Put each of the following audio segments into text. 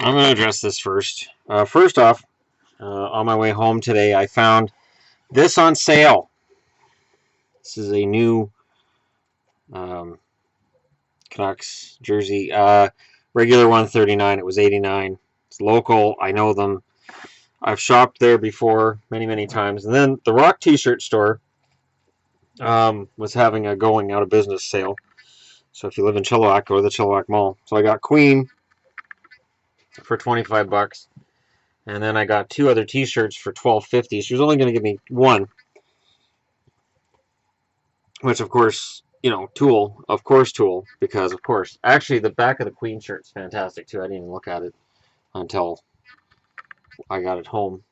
I'm going to address this first. First off, on my way home today, I found this on sale. This is a new um, Canucks jersey. Regular 139. It was 89. It's local. I know them. I've shopped there before many, many times. And then the Rock T-shirt store was having a going out of business sale. So if you live in Chilliwack, go to the Chilliwack Mall. So I got Queen for 25 bucks. And then I got two other T-shirts for $12.50. She was only going to give me one, which of course, Tool, because of course. Actually, the back of the Queen shirt's fantastic too. I didn't even look at it until I got it home.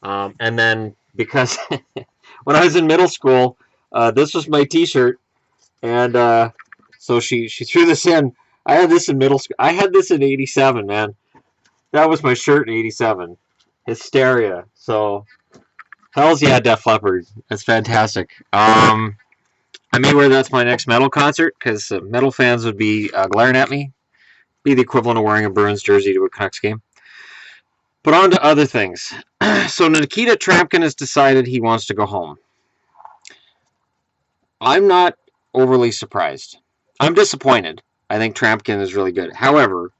And then because when I was in middle school, this was my T-shirt, and so she threw this in. I had this in middle school. I had this in '87, man. That was my shirt in '87. Hysteria. So hells yeah, Def Leppard. That's fantastic. I may wear that to my next metal concert because metal fans would be glaring at me. Be the equivalent of wearing a Bruins jersey to a Canucks game. But on to other things. So Nikita Tryamkin has decided he wants to go home. I'm not overly surprised. I'm disappointed. I think Tryamkin is really good. However,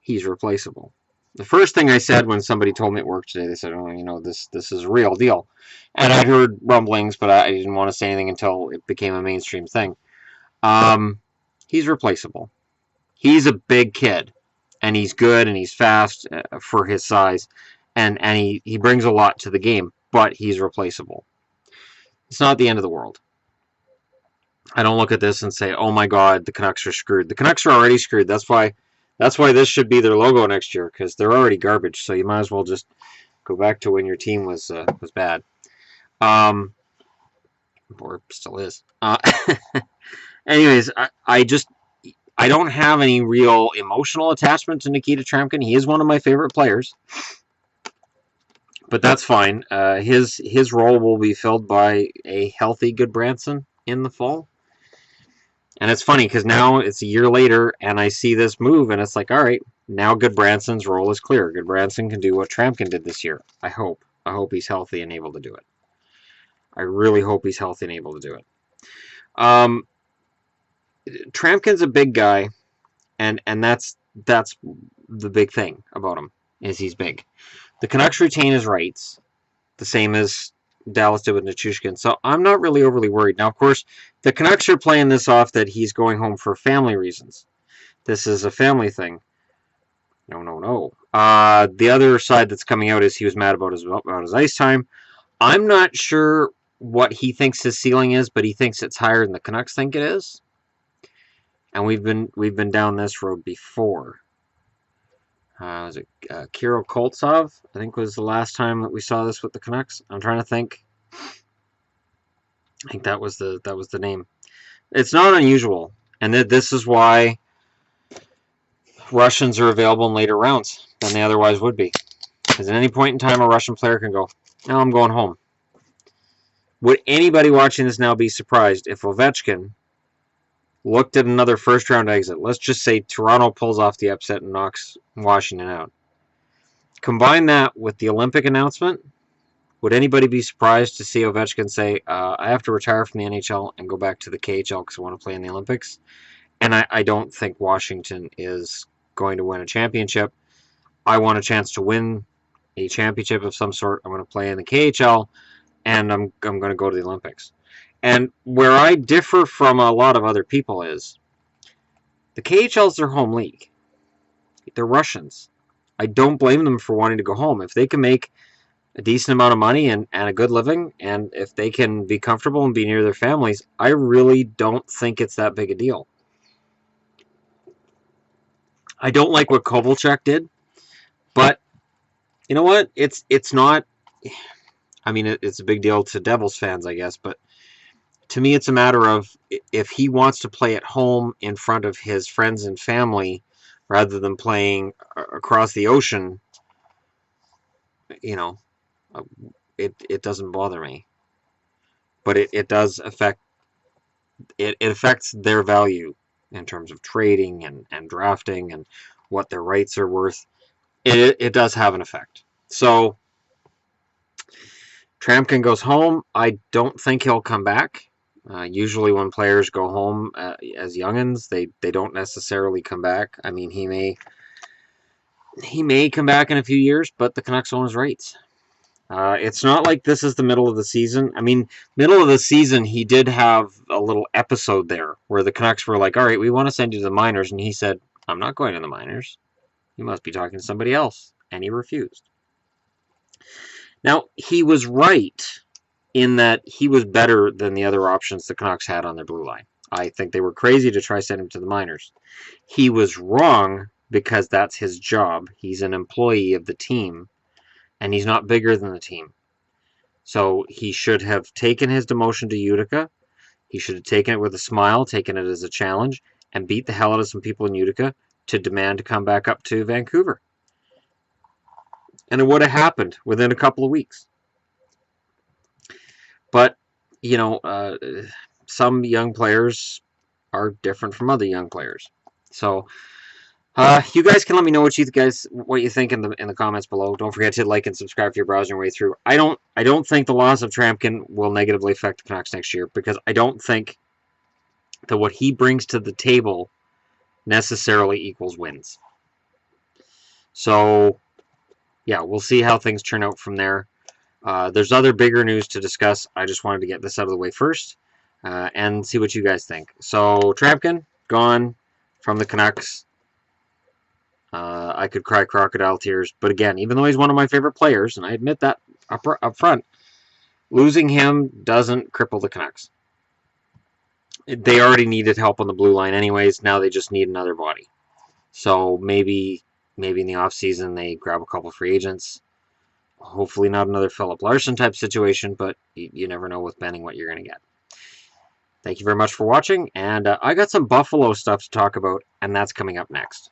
he's replaceable. The first thing I said when somebody told me at work today, they said, "Oh, this is a real deal," and I'd heard rumblings, but I didn't want to say anything until it became a mainstream thing. He's replaceable. He's a big kid, and he's good, and he's fast for his size, and he brings a lot to the game, but he's replaceable. It's not the end of the world. I don't look at this and say, "Oh my God, the Canucks are screwed." The Canucks are already screwed. That's why this should be their logo next year, because they're already garbage. So you might as well just go back to when your team was bad, or still is. Anyways, I don't have any real emotional attachment to Nikita Tryamkin. He is one of my favorite players, but that's fine. His role will be filled by a healthy Goodbranson in the fall. And it's funny because now it's a year later and I see this move and it's like, all right, now Goodbranson's role is clear. Goodbranson can do what Tryamkin did this year. I hope. I hope he's healthy and able to do it. I really hope he's healthy and able to do it. Tryamkin's a big guy, and that's the big thing about him, is he's big. The Canucks retain his rights, the same as Dallas did with Nichushkin, so I'm not really overly worried. Now, of course, the Canucks are playing this off that he's going home for family reasons. This is a family thing. No. The other side that's coming out is he was mad about his ice time. I'm not sure what he thinks his ceiling is, but he thinks it's higher than the Canucks think it is. And we've been down this road before. Was it Kirill Koltsov? I think was the last time that we saw this with the Canucks. I'm trying to think. I think that was the name. It's not unusual, and this is why Russians are available in later rounds than they otherwise would be. Because at any point in time, a Russian player can go, "No, I'm going home." Would anybody watching this now be surprised if Ovechkin looked at another first-round exit? Let's just say Toronto pulls off the upset and knocks Washington out. Combine that with the Olympic announcement. Would anybody be surprised to see Ovechkin say, "I have to retire from the NHL and go back to the KHL because I want to play in the Olympics"? And I don't think Washington is going to win a championship. I want a chance to win a championship of some sort. I'm going to play in the KHL, and I'm going to go to the Olympics. And where I differ from a lot of other people is the KHL is their home league. They're Russians. I don't blame them for wanting to go home. If they can make a decent amount of money and a good living, and if they can be comfortable and be near their families, I really don't think it's that big a deal. I don't like what Kovalchuk did, but you know what? It's not. I mean, it's a big deal to Devils fans, I guess, but to me, it's a matter of if he wants to play at home in front of his friends and family rather than playing across the ocean, it doesn't bother me. But it does affect, it affects their value in terms of trading and drafting and what their rights are worth. it does have an effect. So Tryamkin goes home. I don't think he'll come back. Usually when players go home as youngins, they don't necessarily come back. I mean, he may come back in a few years, but the Canucks own his rights. It's not like this is the middle of the season. I mean, middle of the season, he did have a little episode there where the Canucks were like, all right, we want to send you to the minors. And he said, I'm not going to the minors. You must be talking to somebody else. And he refused. Now, he was right in that he was better than the other options the Canucks had on their blue line. I think they were crazy to try sending him to the minors. He was wrong because that's his job. He's an employee of the team, and he's not bigger than the team. So he should have taken his demotion to Utica. He should have taken it with a smile, taken it as a challenge, and beat the hell out of some people in Utica to demand to come back up to Vancouver. And it would have happened within a couple of weeks. But, you know, some young players are different from other young players. So, you guys can let me know what you think in the comments below. Don't forget to like and subscribe if you're browsing your way through. I don't think the loss of Tryamkin will negatively affect the Canucks next year, because I don't think that what he brings to the table necessarily equals wins. So, yeah, we'll see how things turn out from there. There's other bigger news to discuss. I just wanted to get this out of the way first and see what you guys think. So, Tryamkin, gone from the Canucks. I could cry crocodile tears. But again, even though he's one of my favorite players, and I admit that up front, losing him doesn't cripple the Canucks. They already needed help on the blue line anyways. Now they just need another body. So maybe in the offseason they grab a couple free agents. Hopefully not another Philip Larson type situation, but you never know with Benning what you're going to get. Thank you very much for watching, and I got some Buffalo stuff to talk about, and that's coming up next.